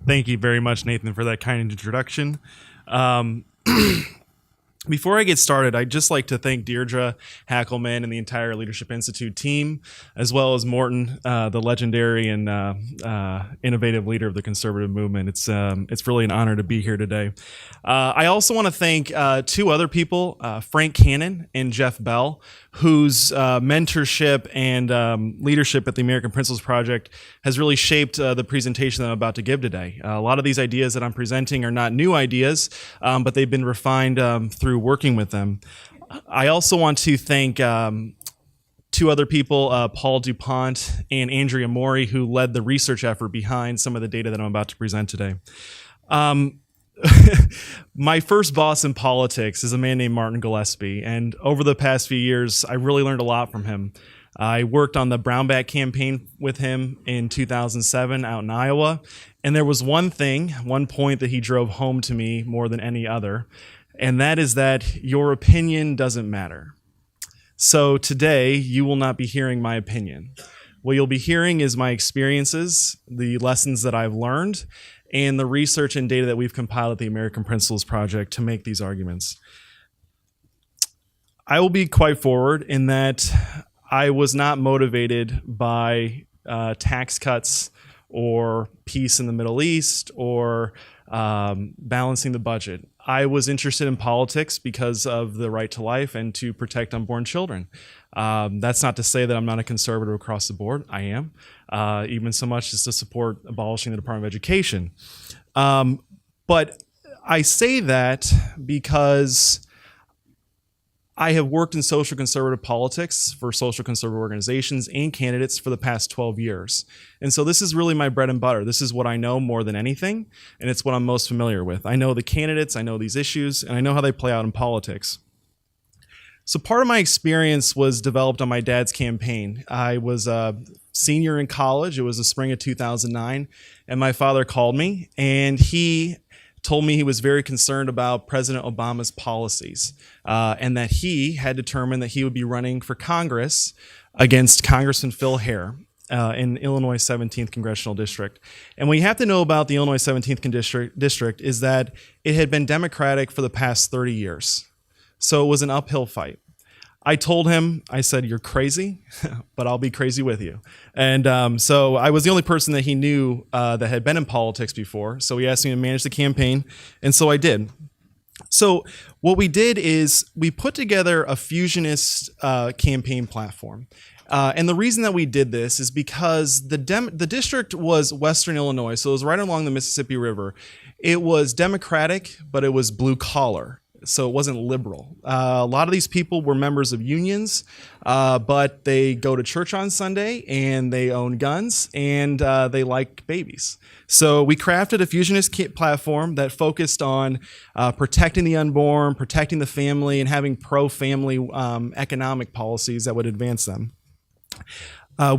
Thank you very much, Nathan, for that kind introduction. Before I get started, I'd just like to thank Deirdre Hackelman and the entire Leadership Institute team, as well as Morton, the legendary and innovative leader of the conservative movement. It's really an honor to be here today. I also want to thank two other people, Frank Cannon and Jeff Bell, whose mentorship and leadership at the American Principles Project has really shaped the presentation that I'm about to give today. A lot of these ideas that I'm presenting are not new ideas, but they've been refined through working with them. I also want to thank two other people, Paul DuPont and Andrea Mori, who led the research effort behind some of the data that I'm about to present today. My first boss in politics is a man named Martin Gillespie, and over the past few years, I really learned a lot from him. I worked on the Brownback campaign with him in 2007 out in Iowa, and there was one point that he drove home to me more than any other, and that is that your opinion doesn't matter. So today, you will not be hearing my opinion. What you'll be hearing is my experiences, the lessons that I've learned, and the research and data that we've compiled at the American Principles Project to make these arguments. I will be quite forward in that I was not motivated by tax cuts or peace in the Middle East or balancing the budget. I was interested in politics because of the right to life and to protect unborn children. That's not to say that I'm not a conservative across the board. I am, even so much as to support abolishing the Department of Education. But I say that because I have worked in social conservative politics for social conservative organizations and candidates for the past 12 years. And so this is really my bread and butter. This is what I know more than anything, and it's what I'm most familiar with. I know the candidates, I know these issues, and I know how they play out in politics. So part of my experience was developed on my dad's campaign. I was a senior in college. It was the spring of 2009, and my father called me, and he told me he was very concerned about President Obama's policies and that he had determined that he would be running for Congress against Congressman Phil Hare in Illinois 17th Congressional District. And what you have to know about the Illinois 17th District is that it had been Democratic for the past 30 years. So it was an uphill fight. I told him, I said, "You're crazy, but I'll be crazy with you." And so I was the only person that he knew that had been in politics before. So he asked me to manage the campaign, and so I did. So what we did is we put together a fusionist campaign platform. And the reason that we did this is because the district was Western Illinois, so it was right along the Mississippi River. It was Democratic, but it was blue collar. So it wasn't liberal. A lot of these people were members of unions, but they go to church on Sunday and they own guns and they like babies. So we crafted a fusionist platform that focused on protecting the unborn, protecting the family, and having pro-family economic policies that would advance them.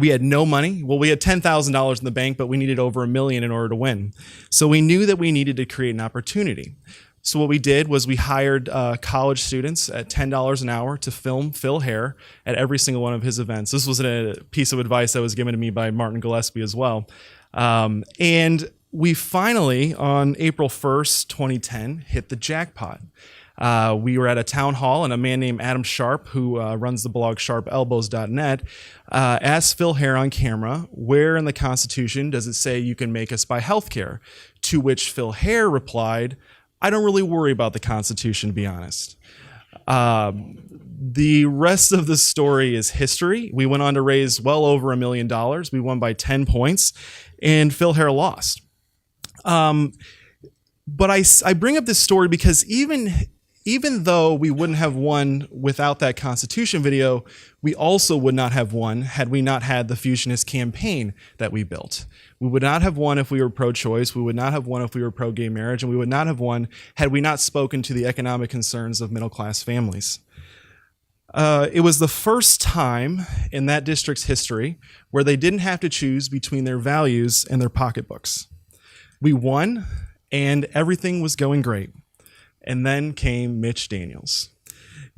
We had no money. Well, we had $10,000 in the bank, but we needed over $1 million in order to win. So we knew that we needed to create an opportunity. So what we did was we hired college students at $10 an hour to film Phil Hare at every single one of his events. This was a piece of advice that was given to me by Martin Gillespie as well. And we finally, on April 1st, 2010, hit the jackpot. We were at a town hall, and a man named Adam Sharp, who runs the blog sharpelbows.net, asked Phil Hare on camera, "Where in the Constitution does it say you can make us buy health care?" To which Phil Hare replied, "I don't really worry about the Constitution, to be honest." The rest of the story is history. We went on to raise well over $1 million. We won by 10 points, and Phil Hare lost. But I bring up this story because even though we wouldn't have won without that Constitution video, we also would not have won had we not had the fusionist campaign that we built. We would not have won if we were pro-choice. We would not have won if we were pro-gay marriage. And we would not have won had we not spoken to the economic concerns of middle-class families. It was the first time in that district's history where they didn't have to choose between their values and their pocketbooks. We won, and everything was going great. And then came Mitch Daniels.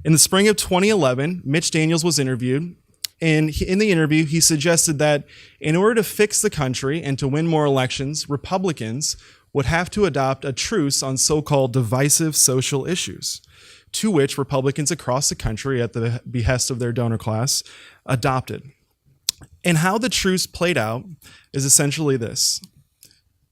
In the spring of 2011, Mitch Daniels was interviewed, and in the interview, he suggested that in order to fix the country and to win more elections, Republicans would have to adopt a truce on so-called divisive social issues, to which Republicans across the country, at the behest of their donor class, adopted. And how the truce played out is essentially this.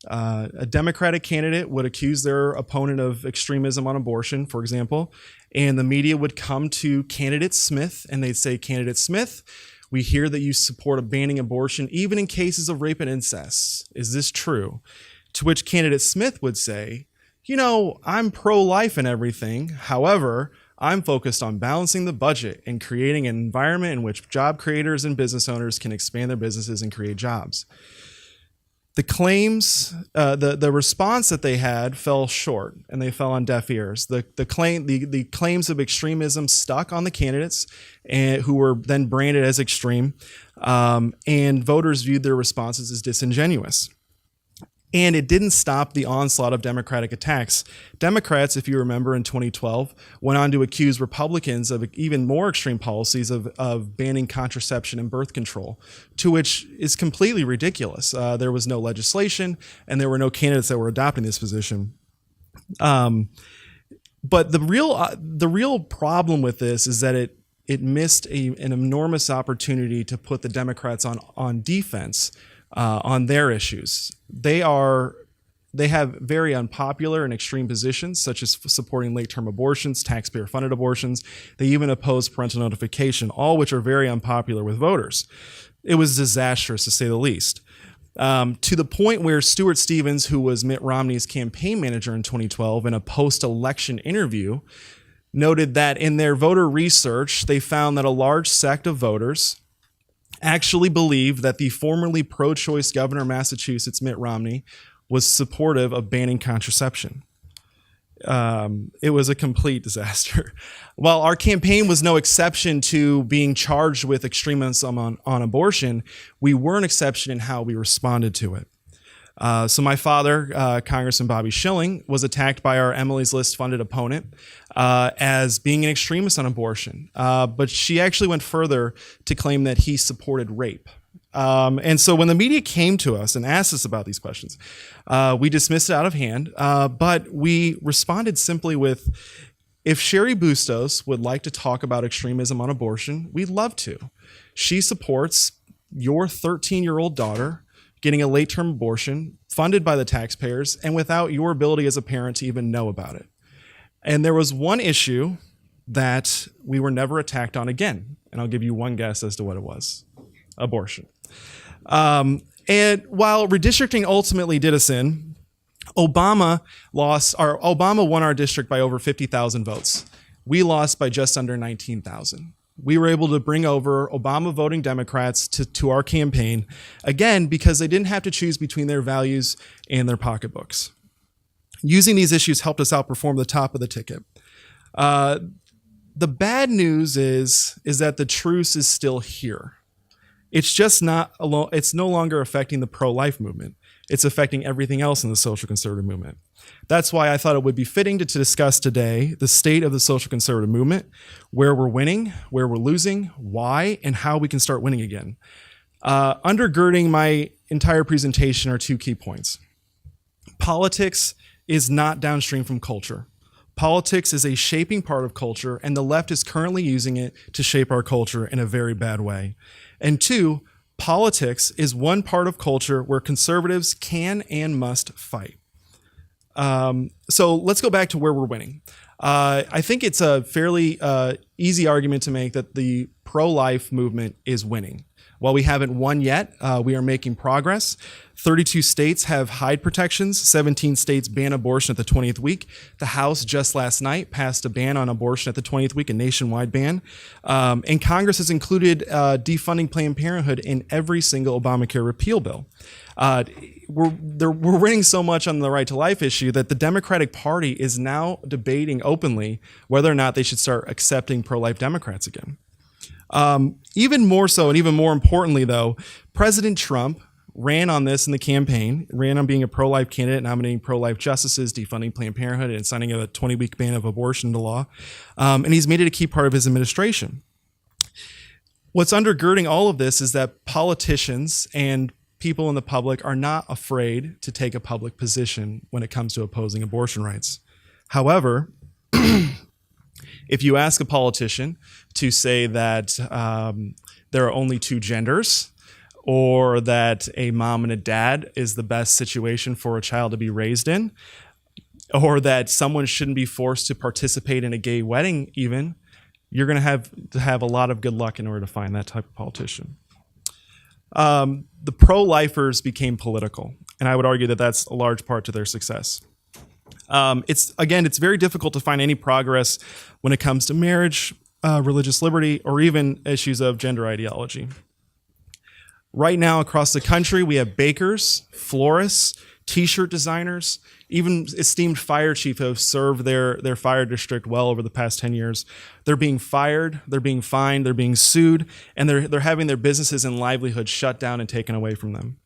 A Democratic candidate would accuse their opponent of extremism on abortion, for example, and the media would come to candidate Smith and they'd say, "Candidate Smith, we hear that you support banning abortion even in cases of rape and incest. Is this true?" To which candidate Smith would say, "I'm pro-life and everything. However, I'm focused on balancing the budget and creating an environment in which job creators and business owners can expand their businesses and create jobs." The claims, the response that they had fell short, and they fell on deaf ears. The claims of extremism stuck on the candidates, who were then branded as extreme, and voters viewed their responses as disingenuous. And it didn't stop the onslaught of Democratic attacks. Democrats, if you remember, in 2012, went on to accuse Republicans of even more extreme policies of banning contraception and birth control, to which is completely ridiculous. There was no legislation, and there were no candidates that were adopting this position. But the real problem with this is that it missed an enormous opportunity to put the Democrats on defense on their issues. They have very unpopular and extreme positions, such as supporting late-term abortions, taxpayer-funded abortions. They even oppose parental notification, all which are very unpopular with voters. It was disastrous, to say the least. To the point where Stuart Stevens, who was Mitt Romney's campaign manager in 2012, in a post-election interview, noted that in their voter research, they found that a large sect of voters actually believed that the formerly pro-choice governor of Massachusetts, Mitt Romney, was supportive of banning contraception. It was a complete disaster. While our campaign was no exception to being charged with extremism on abortion, we were an exception in how we responded to it. So my father, Congressman Bobby Schilling, was attacked by our Emily's List funded opponent as being an extremist on abortion. But she actually went further to claim that he supported rape. And so when the media came to us and asked us about these questions, we dismissed it out of hand. But we responded simply with, if Sherry Bustos would like to talk about extremism on abortion, we'd love to. She supports your 13-year-old daughter getting a late-term abortion funded by the taxpayers and without your ability as a parent to even know about it. And there was one issue that we were never attacked on again. And I'll give you one guess as to what it was: abortion. And while redistricting ultimately did us in, Obama won our district by over 50,000 votes. We lost by just under 19,000. We were able to bring over Obama voting Democrats to our campaign, again, because they didn't have to choose between their values and their pocketbooks. Using these issues helped us outperform the top of the ticket. The bad news is that the truce is still here. It's just not alone. It's no longer affecting the pro-life movement. It's affecting everything else in the social conservative movement. That's why I thought it would be fitting to discuss today the state of the social conservative movement, where we're winning, where we're losing, why, and how we can start winning again. Undergirding my entire presentation are two key points. Politics is not downstream from culture. Politics is a shaping part of culture, and the left is currently using it to shape our culture in a very bad way. And two, politics is one part of culture where conservatives can and must fight. So let's go back to where we're winning. I think it's a fairly easy argument to make that the pro-life movement is winning. While we haven't won yet, we are making progress. 32 states have Hyde protections. 17 states ban abortion at the 20th week. The House just last night passed a ban on abortion at the 20th week, a nationwide ban. And Congress has included defunding Planned Parenthood in every single Obamacare repeal bill. We're winning so much on the right to life issue that the Democratic Party is now debating openly whether or not they should start accepting pro-life Democrats again. Even more so, and even more importantly, though, President Trump ran on this in the campaign, ran on being a pro-life candidate, nominating pro-life justices, defunding Planned Parenthood, and signing a 20-week ban of abortion into law. And he's made it a key part of his administration. What's undergirding all of this is that politicians and people in the public are not afraid to take a public position when it comes to opposing abortion rights. However, if you ask a politician to say that there are only two genders, or that a mom and a dad is the best situation for a child to be raised in, or that someone shouldn't be forced to participate in a gay wedding even, you're going to have a lot of good luck in order to find that type of politician. The pro-lifers became political, and I would argue that that's a large part to their success. It's very difficult to find any progress when it comes to marriage, religious liberty, or even issues of gender ideology. Right now across the country, we have bakers, florists, t-shirt designers, even esteemed fire chiefs who have served their fire district well over the past 10 years. They're being fired, they're being fined, they're being sued, and they're having their businesses and livelihoods shut down and taken away from them.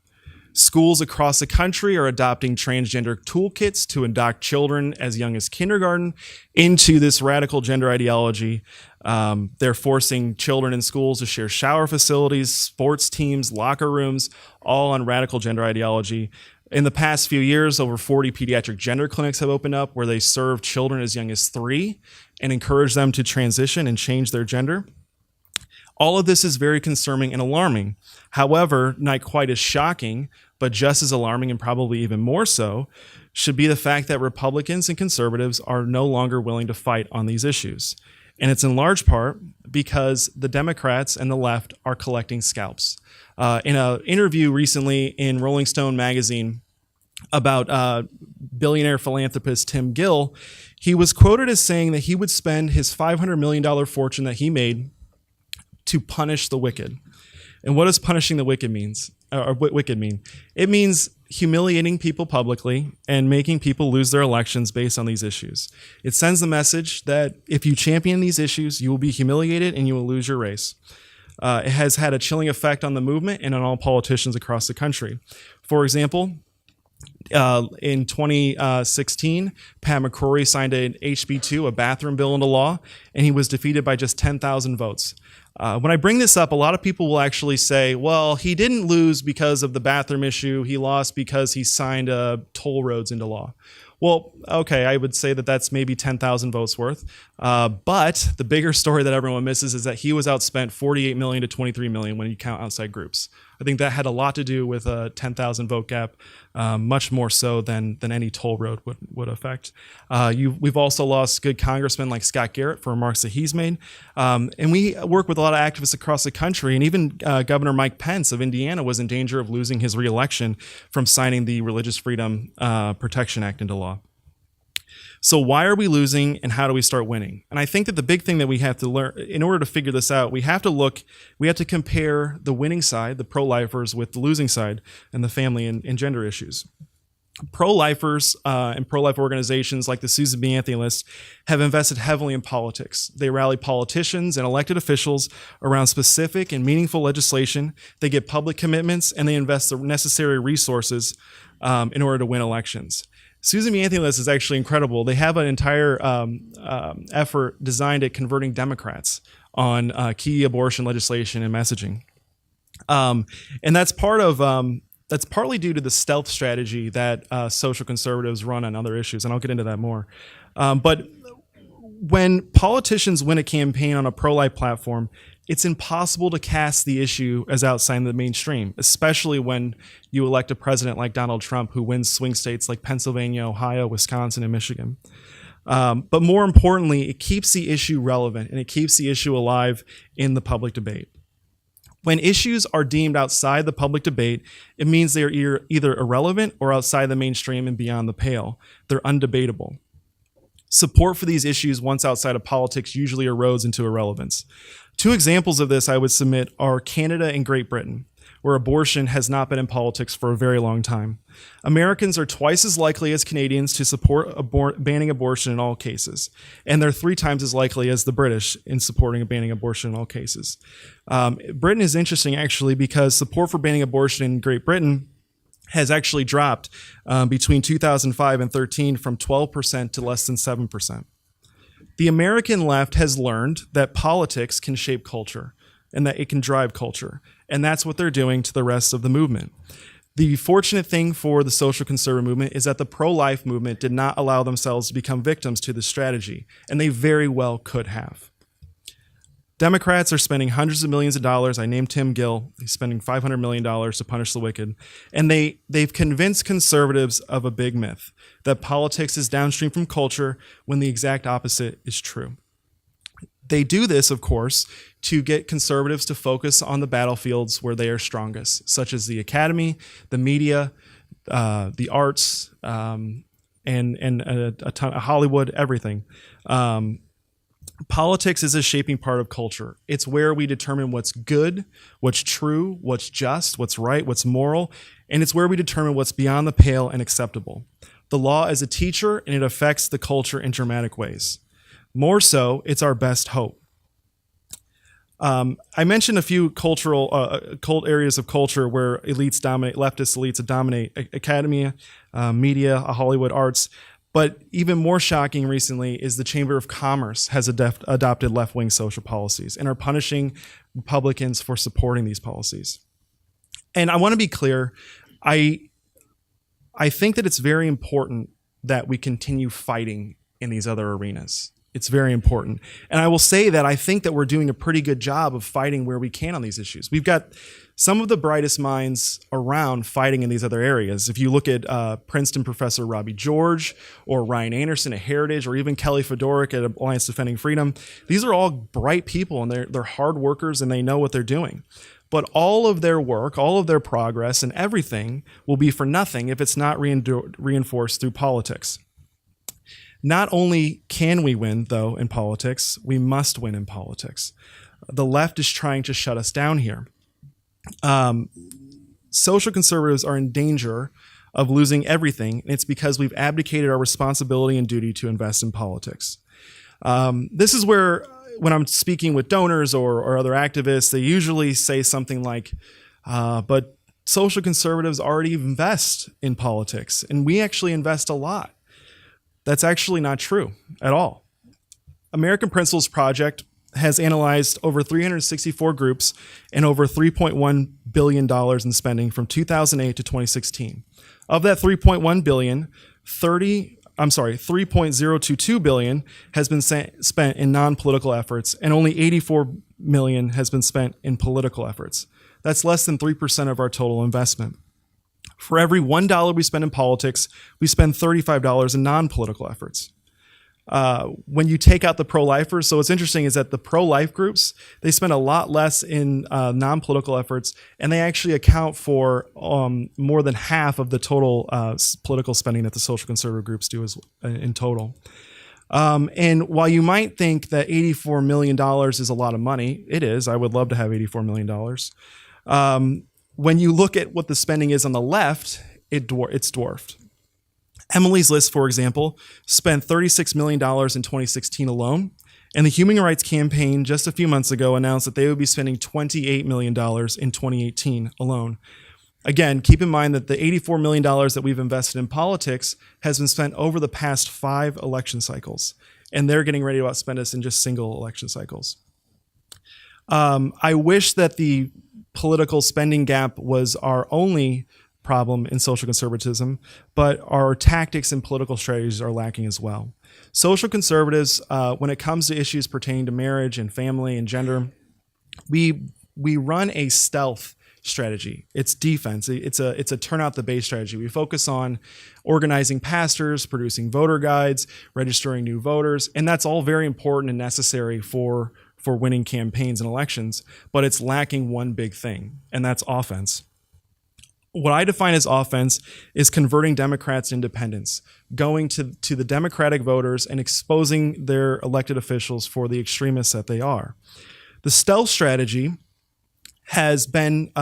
Schools across the country are adopting transgender toolkits to induct children as young as kindergarten into this radical gender ideology. They're forcing children in schools to share shower facilities, sports teams, locker rooms, all on radical gender ideology. In the past few years, over 40 pediatric gender clinics have opened up where they serve children as young as 3 and encourage them to transition and change their gender. All of this is very concerning and alarming. However, not quite as shocking, but just as alarming and probably even more so, should be the fact that Republicans and conservatives are no longer willing to fight on these issues. And it's in large part because the Democrats and the left are collecting scalps. In an interview recently in Rolling Stone magazine about billionaire philanthropist Tim Gill, he was quoted as saying that he would spend his $500 million fortune that he made to punish the wicked. And what does punishing the wicked means? Or wicked mean? It means humiliating people publicly and making people lose their elections based on these issues. It sends the message that if you champion these issues, you will be humiliated and you will lose your race. It has had a chilling effect on the movement and on all politicians across the country. For example, in 2016, Pat McCrory signed an HB2, a bathroom bill, into law, and he was defeated by just 10,000 votes. When I bring this up, a lot of people will actually say, well, he didn't lose because of the bathroom issue. He lost because he signed toll roads into law. Well, okay, I would say that that's maybe 10,000 votes worth. But the bigger story that everyone misses is that he was outspent 48 million to 23 million when you count outside groups. I think that had a lot to do with a 10,000 vote gap, much more so than any toll road would affect. We've also lost good congressmen like Scott Garrett for remarks that he's made. And we work with a lot of activists across the country, and even Governor Mike Pence of Indiana was in danger of losing his reelection from signing the Religious Freedom Protection Act into law. So why are we losing, and how do we start winning? And I think that the big thing that we have to learn, in order to figure this out, we have to compare the winning side, the pro-lifers, with the losing side and the family and gender issues. Pro-lifers and pro-life organizations like the Susan B. Anthony List have invested heavily in politics. They rally politicians and elected officials around specific and meaningful legislation. They get public commitments, and they invest the necessary resources in order to win elections. Susan B. Anthony List is actually incredible. They have an entire effort designed at converting Democrats on key abortion legislation and messaging, and that's partly due to the stealth strategy that social conservatives run on other issues, and I'll get into that more. But when politicians win a campaign on a pro-life platform, it's impossible to cast the issue as outside the mainstream, especially when you elect a president like Donald Trump who wins swing states like Pennsylvania, Ohio, Wisconsin, and Michigan. But more importantly, it keeps the issue relevant and it keeps the issue alive in the public debate. When issues are deemed outside the public debate, it means they are either irrelevant or outside the mainstream and beyond the pale. They're undebatable. Support for these issues once outside of politics usually erodes into irrelevance. Two examples of this I would submit are Canada and Great Britain, where abortion has not been in politics for a very long time. Americans are twice as likely as Canadians to support banning abortion in all cases, and they're 3 times as likely as the British in supporting banning abortion in all cases. Britain is interesting, actually, because support for banning abortion in Great Britain has actually dropped between 2005 and 13 from 12% to less than 7%. The American left has learned that politics can shape culture and that it can drive culture. And that's what they're doing to the rest of the movement. The fortunate thing for the social conservative movement is that the pro-life movement did not allow themselves to become victims to this strategy, and they very well could have. Democrats are spending hundreds of millions of dollars. I named Tim Gill. He's spending $500 million to punish the wicked. And they've convinced conservatives of a big myth, that politics is downstream from culture, when the exact opposite is true. They do this, of course, to get conservatives to focus on the battlefields where they are strongest, such as the academy, the media, the arts, and a ton of Hollywood, everything. Politics is a shaping part of culture. It's where we determine what's good, what's true, what's just, what's right, what's moral, and it's where we determine what's beyond the pale and acceptable. The law is a teacher, and it affects the culture in dramatic ways. More so, it's our best hope. I mentioned a few cultural cult areas of culture where elites dominate, leftist elites dominate: academia, media, Hollywood, arts. But even more shocking recently is the Chamber of Commerce has adopted left-wing social policies and are punishing Republicans for supporting these policies. And I want to be clear, I think that it's very important that we continue fighting in these other arenas. It's very important. And I will say that I think that we're doing a pretty good job of fighting where we can on these issues. We've got some of the brightest minds around fighting in these other areas. If you look at Princeton professor Robbie George, or Ryan Anderson at Heritage, or even Kelly Fedoric at Alliance Defending Freedom, these are all bright people, and they're hard workers, and they know what they're doing. But all of their work, all of their progress, and everything will be for nothing if it's not reinforced through politics. Not only can we win, though, in politics, we must win in politics. The left is trying to shut us down here. Social conservatives are in danger of losing everything, and it's because we've abdicated our responsibility and duty to invest in politics. This is where, when I'm speaking with donors or other activists, they usually say something like, but social conservatives already invest in politics, and we actually invest a lot. That's actually not true at all. American Principles Project has analyzed over 364 groups and over $3.1 billion in spending from 2008 to 2016. Of that $3.1 billion, $3.022 billion has been spent in non-political efforts, and only $84 million has been spent in political efforts. That's less than 3% of our total investment. For every $1 we spend in politics, we spend $35 in non-political efforts. When you take out the pro-lifers, so what's interesting is that the pro-life groups, they spend a lot less in non-political efforts, and they actually account for more than half of the total political spending that the social conservative groups do in total. And while you might think that $84 million is a lot of money, it is. I would love to have $84 million. When you look at what the spending is on the left, it's dwarfed. Emily's List, for example, spent $36 million in 2016 alone, and the Human Rights Campaign just a few months ago announced that they would be spending $28 million in 2018 alone. Again, keep in mind that the $84 million that we've invested in politics has been spent over the past 5 election cycles, and they're getting ready to outspend us in just single election cycles. I wish that the political spending gap was our only problem in social conservatism, but our tactics and political strategies are lacking as well. Social conservatives, when it comes to issues pertaining to marriage and family and gender, we run a stealth strategy. It's defense. It's a turn out the base strategy. We focus on organizing pastors, producing voter guides, registering new voters, and that's all very important and necessary for winning campaigns and elections, but it's lacking one big thing, and that's offense. What I define as offense is converting Democrats to independents, going to the Democratic voters and exposing their elected officials for the extremists that they are. The stealth strategy has been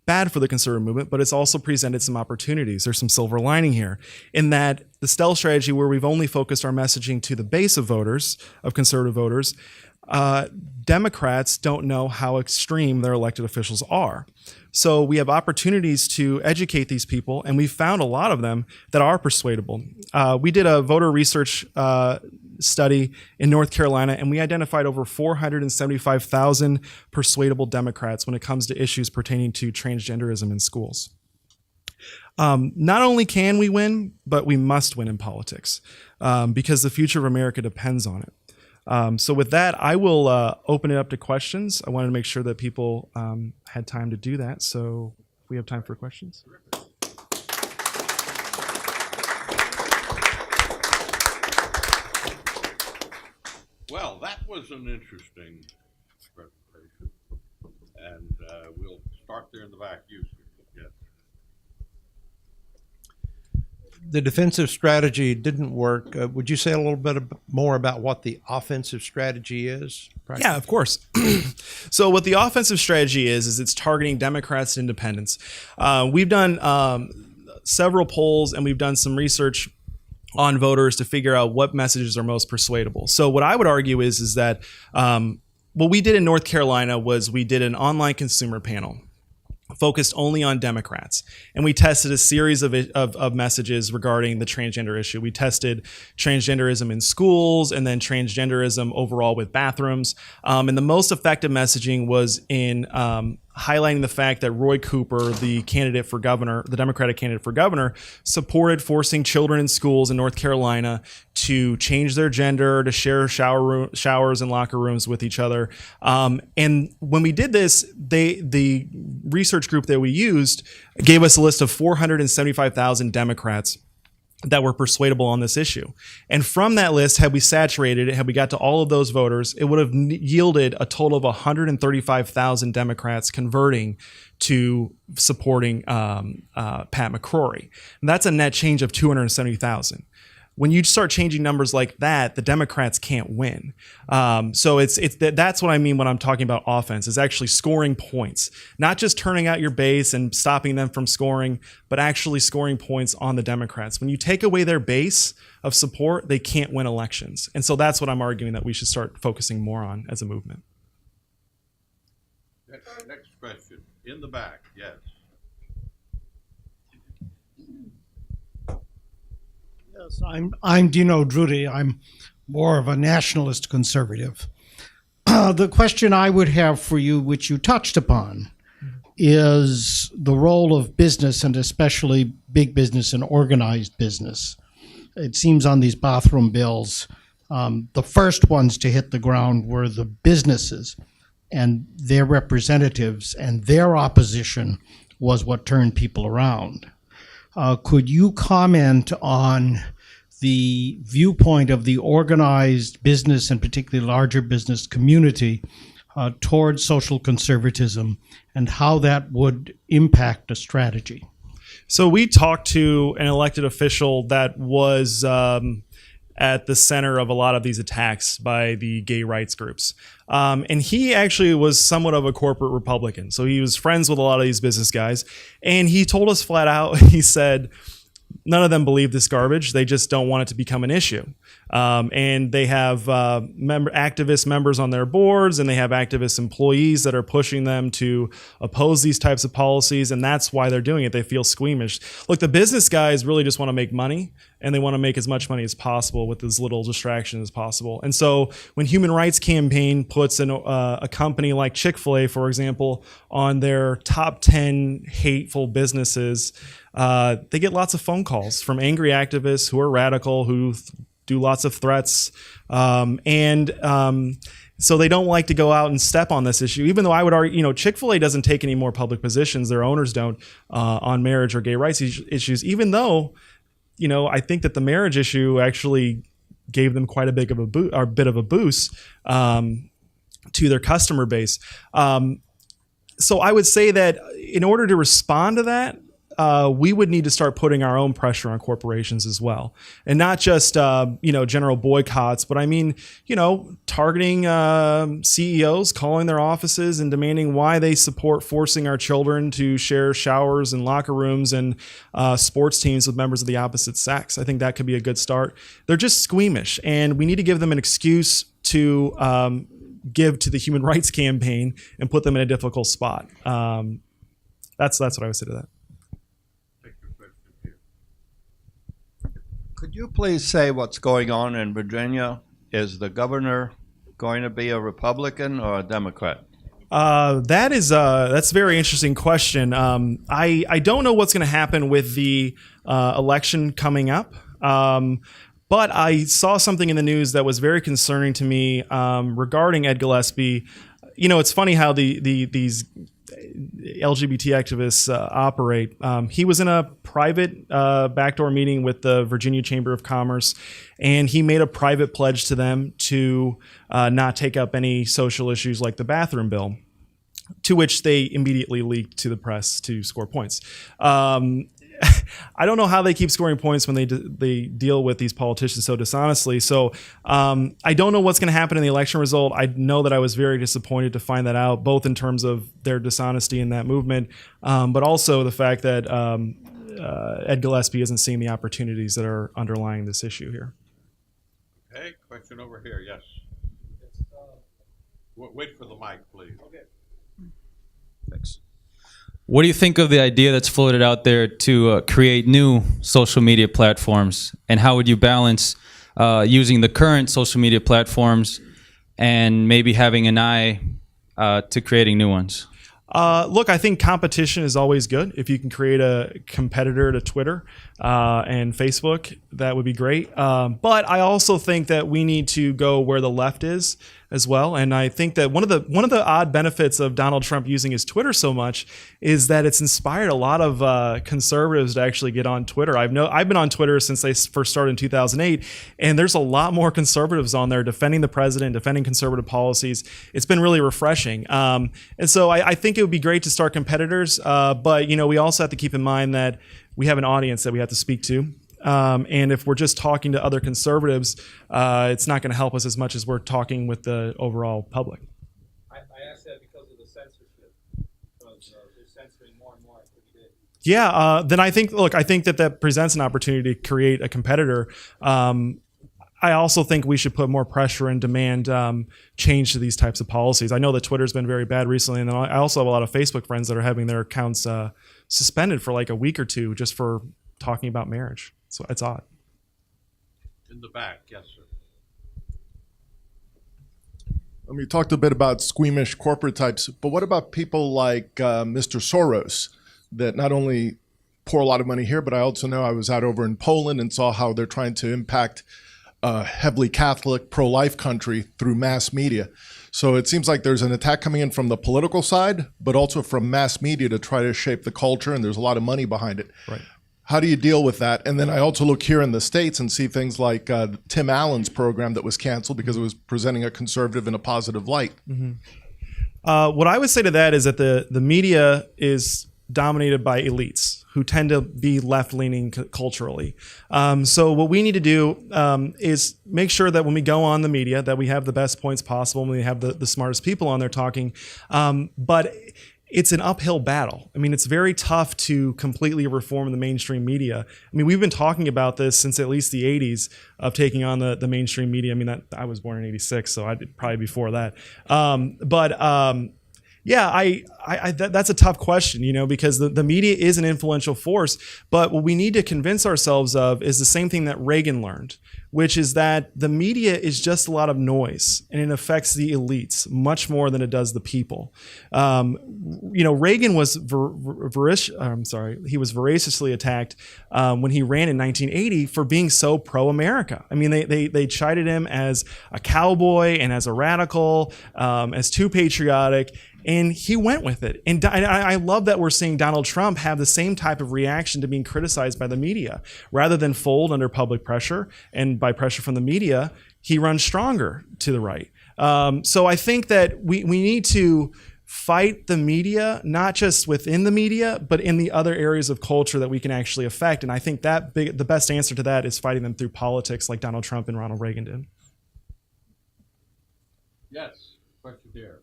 bad for the conservative movement, but it's also presented some opportunities. There's some silver lining here in that the stealth strategy, where we've only focused our messaging to the base of voters, of conservative voters, Democrats don't know how extreme their elected officials are. So we have opportunities to educate these people, and we've found a lot of them that are persuadable. We did a voter research study in North Carolina, and we identified over 475,000 persuadable Democrats when it comes to issues pertaining to transgenderism in schools. Not only can we win, but we must win in politics because the future of America depends on it. So with that, I will open it up to questions. I wanted to make sure that people had time to do that. So we have time for questions. Well, that was an interesting presentation. And we'll start there in the back. You, yes. The defensive strategy didn't work. Would you say a little bit more about what the offensive strategy is? Yeah, of course. So what the offensive strategy is it's targeting Democrats and independents. We've done several polls and we've done some research on voters to figure out what messages are most persuadable. So what I would argue is that what we did in North Carolina was we did an online consumer panel focused only on Democrats. And we tested a series of messages regarding the transgender issue. We tested transgenderism in schools and then transgenderism overall with bathrooms. And the most effective messaging was in highlighting the fact that Roy Cooper, the candidate for governor, the Democratic candidate for governor, supported forcing children in schools in North Carolina to change their gender, to share showers and locker rooms with each other. And when we did this, the research group that we used gave us a list of 475,000 Democrats that were persuadable on this issue. And from that list, had we saturated it, had we got to all of those voters, it would have yielded a total of 135,000 Democrats converting to supporting Pat McCrory. And that's a net change of 270,000. When you start changing numbers like that, the Democrats can't win. So that's what I mean when I'm talking about offense, is actually scoring points, not just turning out your base and stopping them from scoring, but actually scoring points on the Democrats. When you take away their base of support, they can't win elections. And so that's what I'm arguing that we should start focusing more on as a movement. Next question, in the back, yes. Yes, I'm Dino Drudy. I'm more of a nationalist conservative. The question I would have for you, which you touched upon, is the role of business, and especially big business and organized business. It seems on these bathroom bills, the first ones to hit the ground were the businesses and their representatives, and their opposition was what turned people around. Could you comment on the viewpoint of the organized business and particularly larger business community towards social conservatism and how that would impact a strategy? So we talked to an elected official that was at the center of a lot of these attacks by the gay rights groups. And he actually was somewhat of a corporate Republican. So he was friends with a lot of these business guys. And he told us flat out, he said, none of them believe this garbage. They just don't want it to become an issue. And they have activist members on their boards, and they have activist employees that are pushing them to oppose these types of policies. And that's why they're doing it. They feel squeamish. Look, the business guys really just want to make money, and they want to make as much money as possible with as little distraction as possible. And so when Human Rights Campaign puts a company like Chick-fil-A, for example, on their top 10 hateful businesses, they get lots of phone calls from angry activists who are radical, who do lots of threats. So they don't like to go out and step on this issue, even though I would argue, Chick-fil-A doesn't take any more public positions. Their owners don't on marriage or gay rights issues, even though, I think that the marriage issue actually gave them quite a bit of a boost to their customer base. So I would say that in order to respond to that, we would need to start putting our own pressure on corporations as well. And not just, general boycotts, but I mean, targeting CEOs, calling their offices and demanding why they support forcing our children to share showers and locker rooms and sports teams with members of the opposite sex. I think that could be a good start. They're just squeamish, and we need to give them an excuse to give to the Human Rights Campaign and put them in a difficult spot. That's what I would say to that. Could you please say what's going on in Virginia is the governor going to be a Republican or a Democrat? That's a very interesting question. I don't know what's going to happen with the election coming up. But I saw something in the news that was very concerning to me regarding Ed Gillespie. You know, it's funny how these LGBT activists operate. He was in a private backdoor meeting with the Virginia Chamber of Commerce, and he made a private pledge to them to not take up any social issues like the bathroom bill, to which they immediately leaked to the press to score points. I don't know how they keep scoring points when they deal with these politicians so dishonestly. So I don't know what's going to happen in the election result. I know that I was very disappointed to find that out, both in terms of their dishonesty in that movement, but also the fact that Ed Gillespie isn't seeing the opportunities that are underlying this issue here. Okay, question over here, yes. Wait for the mic, please. Okay. Thanks. What do you think of the idea that's floated out there to create new social media platforms? And how would you balance using the current social media platforms and maybe having an eye to creating new ones? Look, I think competition is always good. If you can create a competitor to Twitter and Facebook, that would be great. But I also think that we need to go where the left is as well. And I think that one of the odd benefits of Donald Trump using his Twitter so much is that it's inspired a lot of conservatives to actually get on Twitter. I've been on Twitter since they first started in 2008, and there's a lot more conservatives on there defending the president, defending conservative policies. It's been really refreshing. And so I think it would be great to start competitors, but we also have to keep in mind that we have an audience that we have to speak to. And if we're just talking to other conservatives, it's not going to help us as much as we're talking with the overall public. I asked that because of the censorship, because they're censoring more and more every day. Yeah, then I think that presents an opportunity to create a competitor. I also think we should put more pressure and demand change to these types of policies. I know that Twitter's been very bad recently, and then I also have a lot of Facebook friends that are having their accounts suspended for like a week or two just for talking about marriage. So it's odd. In the back, yes, sir. You talked a bit about squeamish corporate types, but what about people like Mr. Soros that not only pour a lot of money here, but I also know I was out over in Poland and saw how they're trying to impact a heavily Catholic, pro-life country through mass media. So it seems like there's an attack coming in from the political side, but also from mass media to try to shape the culture, and there's a lot of money behind it. Right. How do you deal with that? And then I also look here in the States and see things like Tim Allen's program that was canceled because it was presenting a conservative in a positive light. Mm-hmm. What I would say to that is that the media is dominated by elites who tend to be left-leaning culturally. So what we need to do is make sure that when we go on the media that we have the best points possible, and we have the smartest people on there talking. But it's an uphill battle. I mean, it's very tough to completely reform the mainstream media. I mean, we've been talking about this since at least the 80s of taking on the mainstream media. I mean, I was born in 86, so I did probably before that. Yeah, that's a tough question, because the media is an influential force. But what we need to convince ourselves of is the same thing that Reagan learned, which is that the media is just a lot of noise, and it affects the elites much more than it does the people. Reagan was he was voraciously attacked when he ran in 1980 for being so pro-America. I mean, they chided him as a cowboy and as a radical, as too patriotic. And he went with it. And I love that we're seeing Donald Trump have the same type of reaction to being criticized by the media. Rather than fold under public pressure and by pressure from the media, he runs stronger to the right. So I think that we need to fight the media, not just within the media, but in the other areas of culture that we can actually affect. And I think that the best answer to that is fighting them through politics like Donald Trump and Ronald Reagan did. Yes, question here.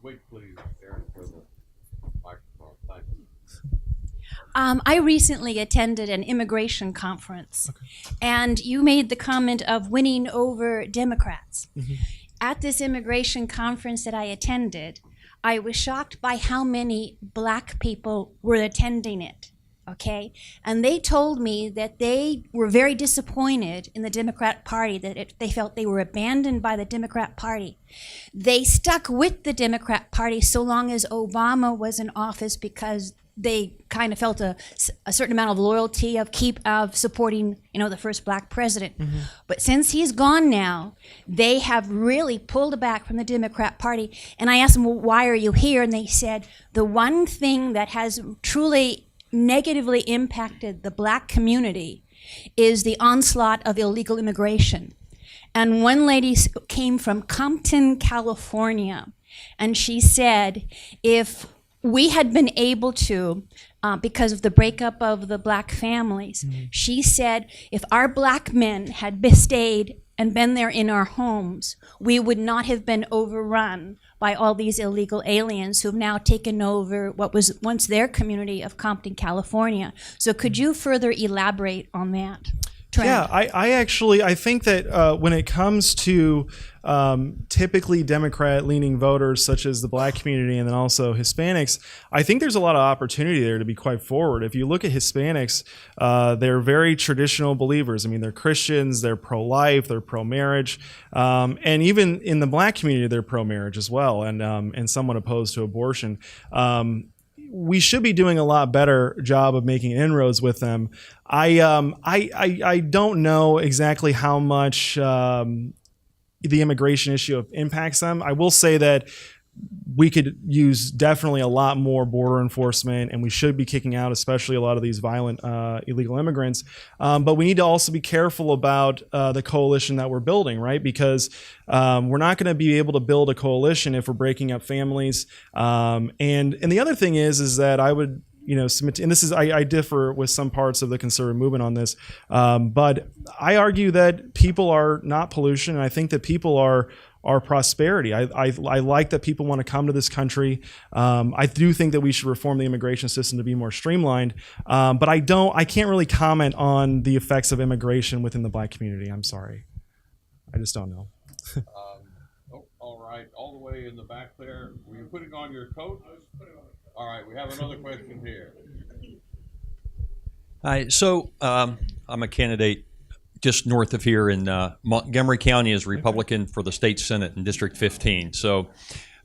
Wait, please, Aaron, for the microphone. Thank you. I recently attended an immigration conference, and you made the comment of winning over Democrats. Mm-hmm. At this immigration conference that I attended, I was shocked by how many Black people were attending it. Okay, and they told me that they were very disappointed in the Democrat Party, that they felt they were abandoned by the Democrat Party. They stuck with the Democrat Party so long as Obama was in office because they kind of felt a certain amount of loyalty of supporting, the first black president. But since he's gone now, they have really pulled back from the Democrat Party. And I asked them, well, why are you here? And they said the one thing that has truly negatively impacted the black community is the onslaught of illegal immigration. And one lady came from Compton, California, and she said, if we had been able to, because of the breakup of the black families, she said, if our black men had stayed and been there in our homes, we would not have been overrun by all these illegal aliens who've now taken over what was once their community of Compton, California. So could you further elaborate on that trend? Yeah, I think that when it comes to typically Democrat-leaning voters, such as the black community and then also Hispanics, I think there's a lot of opportunity there to be quite forward. If you look at Hispanics, they're very traditional believers. I mean, they're Christians, they're pro-life, they're pro-marriage, and even in the black community, they're pro-marriage as well, and somewhat opposed to abortion. We should be doing a lot better job of making inroads with them. I don't know exactly how much the immigration issue impacts them. I will say that we could use definitely a lot more border enforcement, and we should be kicking out especially a lot of these violent illegal immigrants. But we need to also be careful about the coalition that we're building, right? Because we're not going to be able to build a coalition if we're breaking up families. And the other thing is that I would, submit, and this is, I differ with some parts of the conservative movement on this, but I argue that people are not pollution, and I think that people are prosperity. I like that people want to come to this country. I do think that we should reform the immigration system to be more streamlined, but I can't really comment on the effects of immigration within the black community. I'm sorry. I just don't know. All right, all the way in the back there. Were you putting on your coat? All right, we have another question here. Hi, so I'm a candidate just north of here in Montgomery County as Republican for the state Senate in District 15. So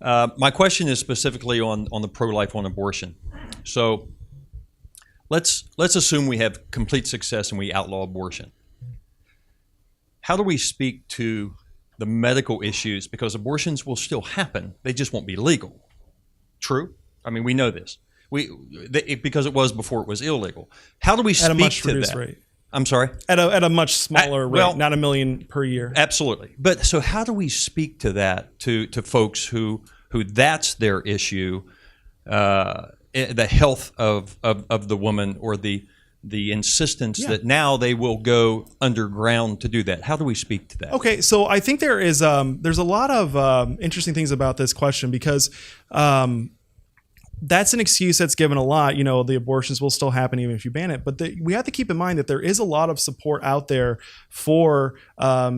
my question is specifically on the pro-life, on abortion. So let's assume we have complete success and we outlaw abortion. How do we speak to the medical issues? Because abortions will still happen, they just won't be legal. True? I mean, we know this. Because it was before it was illegal. How do we speak at a much to reduced that? Rate. I'm sorry? At a much smaller rate, well, not 1 million per year. Absolutely. But so how do we speak to that, to folks who that's their issue, the health of the woman, or the insistence that now they will go underground to do that? How do we speak to that? Okay, so I think there's a lot of interesting things about this question, because that's an excuse that's given a lot. The abortions will still happen even if you ban it. But we have to keep in mind that there is a lot of support out there for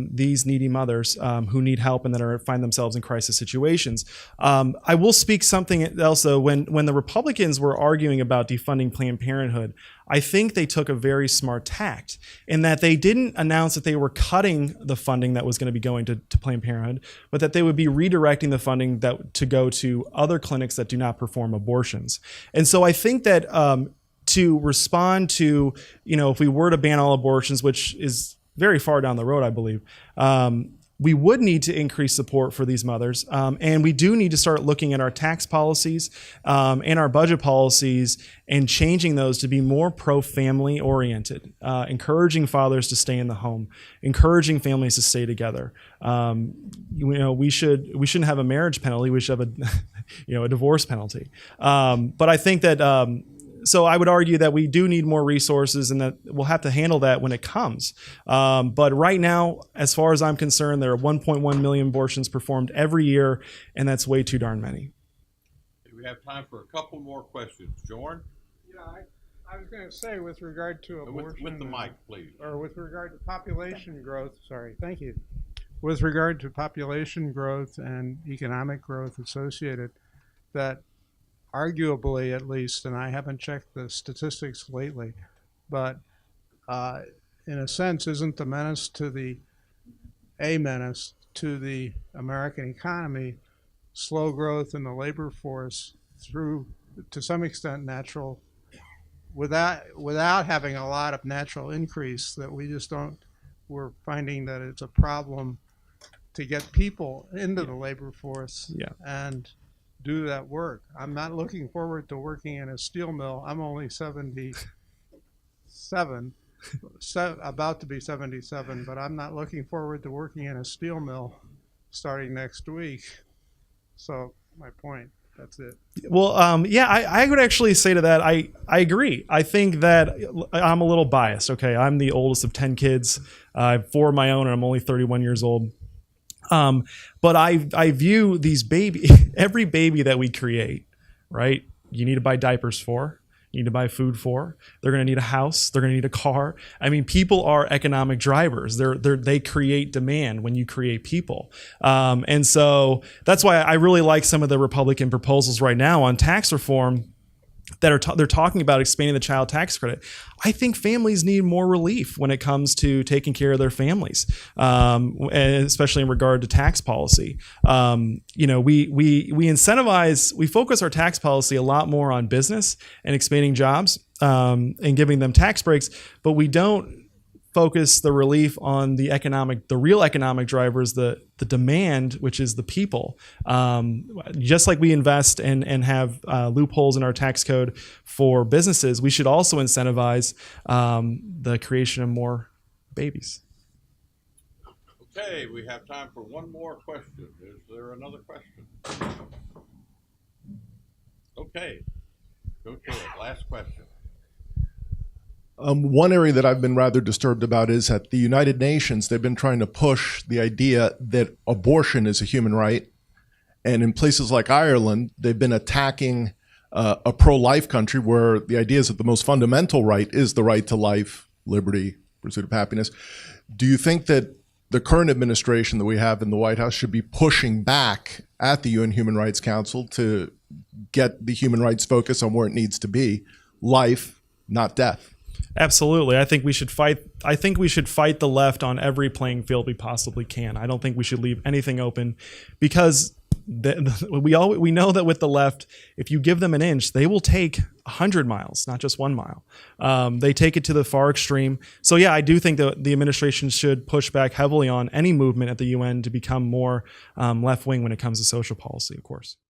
these needy mothers who need help and that find themselves in crisis situations. I will speak something else, though. When the Republicans were arguing about defunding Planned Parenthood, I think they took a very smart tact in that they didn't announce that they were cutting the funding that was going to be going to Planned Parenthood, but that they would be redirecting the funding to go to other clinics that do not perform abortions. And so I think that to respond to, if we were to ban all abortions, which is very far down the road, I believe, we would need to increase support for these mothers. And we do need to start looking at our tax policies and our budget policies and changing those to be more pro-family oriented, encouraging fathers to stay in the home, encouraging families to stay together. We shouldn't have a marriage penalty. We should have a divorce penalty. But I think that so I would argue that we do need more resources, and that we'll have to handle that when it comes. But right now, as far as I'm concerned, there are 1.1 million abortions performed every year, and that's way too darn many. We have time for a couple more questions. Jorn? Yeah, I was going to say, with regard to abortion, with the mic, please, or with regard to population growth. Sorry, thank you. With regard to population growth and economic growth associated, that arguably at least, and I haven't checked the statistics lately, but in a sense, isn't the menace to the American economy slow growth in the labor force through, to some extent, natural, without having a lot of natural increase, that we just don't, we're finding that it's a problem to get people into the labor force and do that work. I'm not looking forward to working in a steel mill. I'm only 77, about to be 77, but I'm not looking forward to working in a steel mill starting next week. So my point, that's it. Well, I would actually say to that, I agree. I think that I'm a little biased. Okay, I'm the oldest of 10 kids. I have 4 of my own, and I'm only 31 years old. But I view these every baby that we create, right? You need to buy diapers for. You need to buy food for. They're going to need a house. They're going to need a car. I mean, people are economic drivers. They create demand when you create people. And so that's why I really like some of the Republican proposals right now on tax reform that they're talking about expanding the child tax credit. I think families need more relief when it comes to taking care of their families, and especially in regard to tax policy. We incentivize, we focus our tax policy a lot more on business and expanding jobs and giving them tax breaks, but we don't focus the relief on the real economic drivers, the demand, which is the people. Just like we invest and have loopholes in our tax code for businesses, we should also incentivize the creation of more babies. Okay, we have time for one more question. Is there another question? Okay, go to it. Last question. One area that I've been rather disturbed about is at the United Nations, they've been trying to push the idea that abortion is a human right. And in places like Ireland, they've been attacking a pro-life country where the idea is that the most fundamental right is the right to life, liberty, pursuit of happiness. Do you think that the current administration that we have in the White House should be pushing back at the UN Human Rights Council to get the human rights focus on where it needs to be, life, not death? Absolutely. I think we should fight the left on every playing field we possibly can. I don't think we should leave anything open, because we know that with the left, if you give them an inch, they will take 100 miles, not just 1 mile. They take it to the far extreme. So yeah, I do think that the administration should push back heavily on any movement at the UN to become more left-wing when it comes to social policy, of course.